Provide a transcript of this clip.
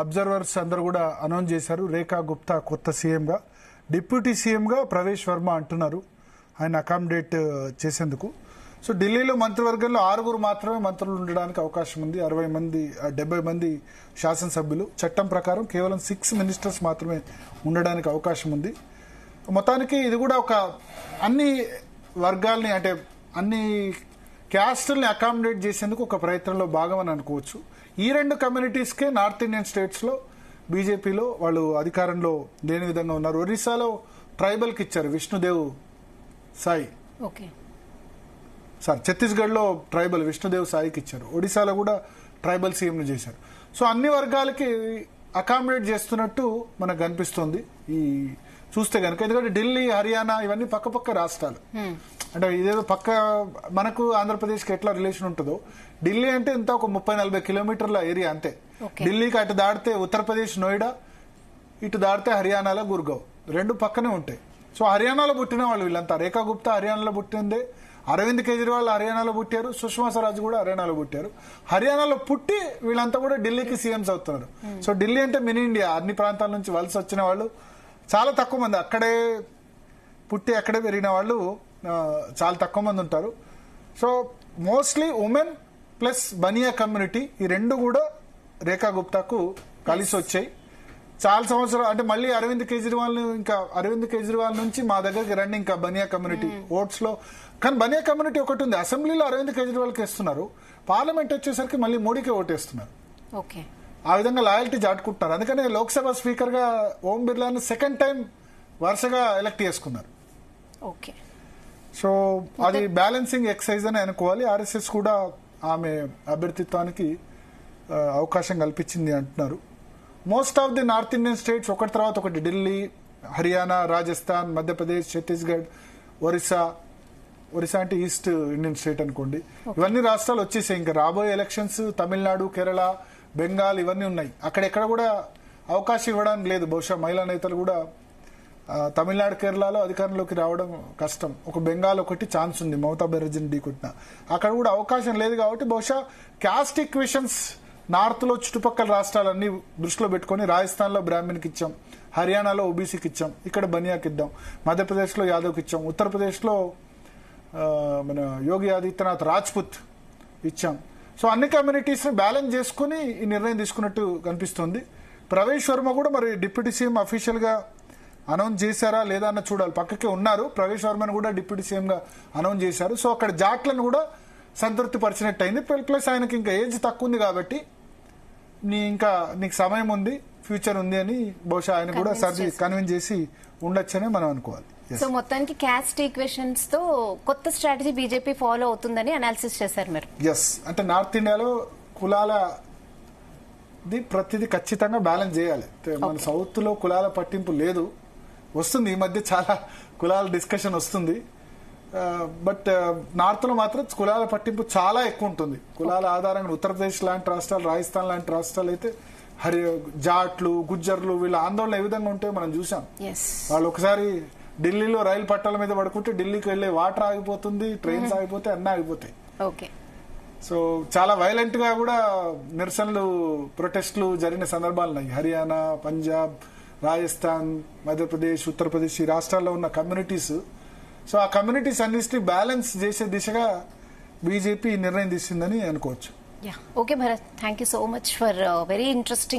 Observers అందరూ కూడా announce చేశారు. రేఖా గుప్తా కొత్త సీఎంగా, డిప్యూటీ సీఎంగా ప్రవేశ్ వర్మ అంటున్నారు ఆయన అకామిడేట్ చేసేందుకు. సో ఢిల్లీలో మంత్రివర్గంలో 6 మాత్రమే మంత్రులు ఉండడానికి అవకాశం ఉంది. 70 మంది శాసనసభ్యులు. చట్టం ప్రకారం కేవలం 6 మినిస్టర్స్ మాత్రమే ఉండడానికి అవకాశం ఉంది. మొత్తానికి ఇది కూడా ఒక అన్ని వర్గాల్ని అంటే అన్ని క్యాస్టుల్ని అకామిడేట్ చేసేందుకు ఒక ప్రయత్నంలో భాగం అని అనుకోవచ్చు. ఈ 2 కమ్యూనిటీస్కే నార్త్ ఇండియన్ స్టేట్స్లో బీజేపీలో వాళ్ళు అధికారంలో లేని విధంగా ఉన్నారు. ఒరిస్సాలో ట్రైబల్కి ఇచ్చారు, విష్ణుదేవ్ సాయి. ఛత్తీస్గఢ్లో ట్రైబల్ విష్ణుదేవ్ సాయికి ఇచ్చారు. ఒడిశాలో కూడా ట్రైబల్ సీఎంని చేశారు. సో అన్ని వర్గాలకి అకామిడేట్ చేస్తున్నట్టు మనకు కనిపిస్తుంది ఈ చూస్తే కనుక. ఎందుకంటే ఢిల్లీ, హర్యానా ఇవన్నీ పక్క రాష్ట్రాలు. అంటే ఇదేదో పక్క మనకు ఆంధ్రప్రదేశ్కి ఎట్లా రిలేషన్ ఉంటుందో, ఢిల్లీ అంటే ఇంత ఒక 30-40 కిలోమీటర్ల ఏరియా అంతే. ఢిల్లీకి అటు దాడితే ఉత్తరప్రదేశ్ నోయిడా, ఇటు దాడితే హర్యానాలో గుర్గావ్, 2 పక్కనే ఉంటాయి. సో హర్యానాలో పుట్టిన వాళ్ళు వీళ్ళంతా. రేఖా గుప్తా హర్యానాలో పుట్టిందే, అరవింద్ కేజ్రీవాల్ హర్యానాలో పుట్టారు, సుష్మా స్వరాజ్ కూడా హర్యానాలో పుట్టారు. హర్యానాలో పుట్టి వీళ్ళంతా కూడా ఢిల్లీకి సీఎంస్ అవుతున్నారు. సో ఢిల్లీ అంటే మినీ ఇండియా. అన్ని ప్రాంతాల నుంచి వలస వచ్చిన వాళ్ళు చాలా తక్కువ మంది, అక్కడే పుట్టి అక్కడే పెరిగిన వాళ్ళు చాలా తక్కువ మంది ఉంటారు. So mostly women plus Bania community, ఈ 2 కూడా రేఖా గుప్తాకు కలిసి వచ్చాయి. చాలా సంవత్సరాలు అంటే మళ్ళీ అరవింద్ కేజ్రీవాల్ నుంచి మా దగ్గరికి రండి ఇంకా బనియా కమ్యూనిటీ ఓట్స్ లో. కానీ బనియా కమ్యూనిటీ ఒకటి ఉంది, అసెంబ్లీలో అరవింద్ కేజ్రీవాల్కి వేస్తున్నారు, పార్లమెంట్ వచ్చేసరికి మళ్ళీ మోడీకే ఓటేస్తున్నారు. ఆ విధంగా లాయల్టీ చాటుకుంటున్నారు. అందుకనే లోక్సభ స్పీకర్ గా ఓం బిర్లాను 2nd టైం వరుసగా ఎలక్ట్ చేసుకున్నారు. సో అది బ్యాలెన్సింగ్ ఎక్సైజ్ అని అనుకోవాలి. ఆర్ఎస్ఎస్ కూడా ఆమె అభ్యర్థిత్వానికి అవకాశం కల్పించింది అంటున్నారు. Most of the north Indian states ఒకటి తర్వాత ఒకటి, ఢిల్లీ, హర్యానా, రాజస్థాన్, మధ్యప్రదేశ్, ఛత్తీస్గఢ్, ఒరిస్సా అంటే ఈస్ట్ ఇండియన్ స్టేట్ అనుకోండి, ఇవన్నీ రాష్ట్రాలు వచ్చేసాయి. ఇంకా రాబోయే ఎలక్షన్స్ తమిళనాడు, కేరళ, బెంగాల్ ఇవన్నీ ఉన్నాయి. అక్కడెక్కడ కూడా అవకాశం ఇవ్వడానికి లేదు. బహుశా మహిళా నేతలు కూడా తమిళనాడు, కేరళలో అధికారంలోకి రావడం కష్టం. ఒక బెంగాల్ ఒకటి ఛాన్స్ ఉంది, మమతా బెనర్జీని ఢీకొట్టిన. అక్కడ కూడా అవకాశం లేదు కాబట్టి బహుశా క్యాస్ట్ ఈక్వేషన్స్ నార్త్ లో చుట్టుపక్కల రాష్ట్రాలన్నీ దృష్టిలో పెట్టుకుని రాజస్థాన్ లో బ్రాహ్మణ్కి ఇచ్చాం, హర్యానాలో ఓబీసీకి ఇచ్చాం, ఇక్కడ బనియాకి ఇద్దాం, మధ్యప్రదేశ్ లో యాదవ్కి ఇచ్చాం, ఉత్తరప్రదేశ్ లో మన యోగి ఆదిత్యనాథ్ రాజ్పుత్ ఇచ్చాం. సో అన్ని కమ్యూనిటీస్ ని బ్యాలెన్స్ చేసుకుని ఈ నిర్ణయం తీసుకున్నట్టు కనిపిస్తుంది. ప్రవేశ్ వర్మ కూడా మరి డిప్యూటీ సీఎం అఫీషియల్ గా అనౌన్స్ చేశారా లేదా అన్న చూడాలి. పక్కకే ఉన్నారు, ప్రవేశ్ వర్మను కూడా డిప్యూటీ సీఎం గా అనౌన్స్ చేశారు. సో అక్కడ జాట్లను కూడా సంతృప్తి పరిచినట్టు అయింది. ప్లస్ ఆయనకి ఇంకా ఏజ్ తక్కువ ఉంది కాబట్టి నీకు సమయం ఉంది, ఫ్యూచర్ ఉంది అని బహుశా ఆయన కూడా సర్ది కన్విన్స్ చేసి ఉండొచ్చనే మనం అనుకోవాలి. సో మొత్తానికి క్యాస్ట్ ఈక్వేషన్స్ తో కొత్త స్ట్రాటజీ బీజేపీ ఫాలో అవుతుందని అనాలిసిస్ చేశారు మీరు. ఎస్, అంటే నార్త్ ఇండియాలో కులాల ప్రతిదీ ఖచ్చితంగా బ్యాలెన్స్ చేయాలి. మన సౌత్ లో కులాల పట్టింపు లేదు, వస్తుంది ఈ మధ్య చాలా కులాల డిస్కషన్ వస్తుంది. బట్ నార్త్ లో మాత్రం కులాల పట్టింపు చాలా ఎక్కువ ఉంటుంది. కులాల ఆధారంగా ఉత్తరప్రదేశ్ లాంటి రాష్ట్రాలు, రాజస్థాన్ లాంటి రాష్ట్రాలు అయితే జాట్లు, గుజ్జర్లు వీళ్ళ ఆందోళన ఏ విధంగా ఉంటే మనం చూసాం. వాళ్ళు ఒకసారి ఢిల్లీలో రైలు పట్టాల మీద పడుకుంటే ఢిల్లీకి వెళ్లే వాటర్ ఆగిపోతుంది, ట్రైన్స్ ఆగిపోతే అన్నీ ఆగిపోతాయి. సో చాలా వైలెంట్ గా కూడా నిరసనలు, ప్రొటెస్టులు జరిగిన సందర్భాలు ఉన్నాయి. హర్యానా, పంజాబ్, రాజస్థాన్, మధ్యప్రదేశ్, ఉత్తరప్రదేశ్ ఈ రాష్ట్రాల్లో ఉన్న కమ్యూనిటీస్. సో ఆ కమ్యూనిటీస్ అన్నిటిని బ్యాలెన్స్ చేసే దిశగా బీజేపీ నిర్ణయం తీసుకుందని అనుకోవచ్చు. Okay Bharat, thank you so much for very interesting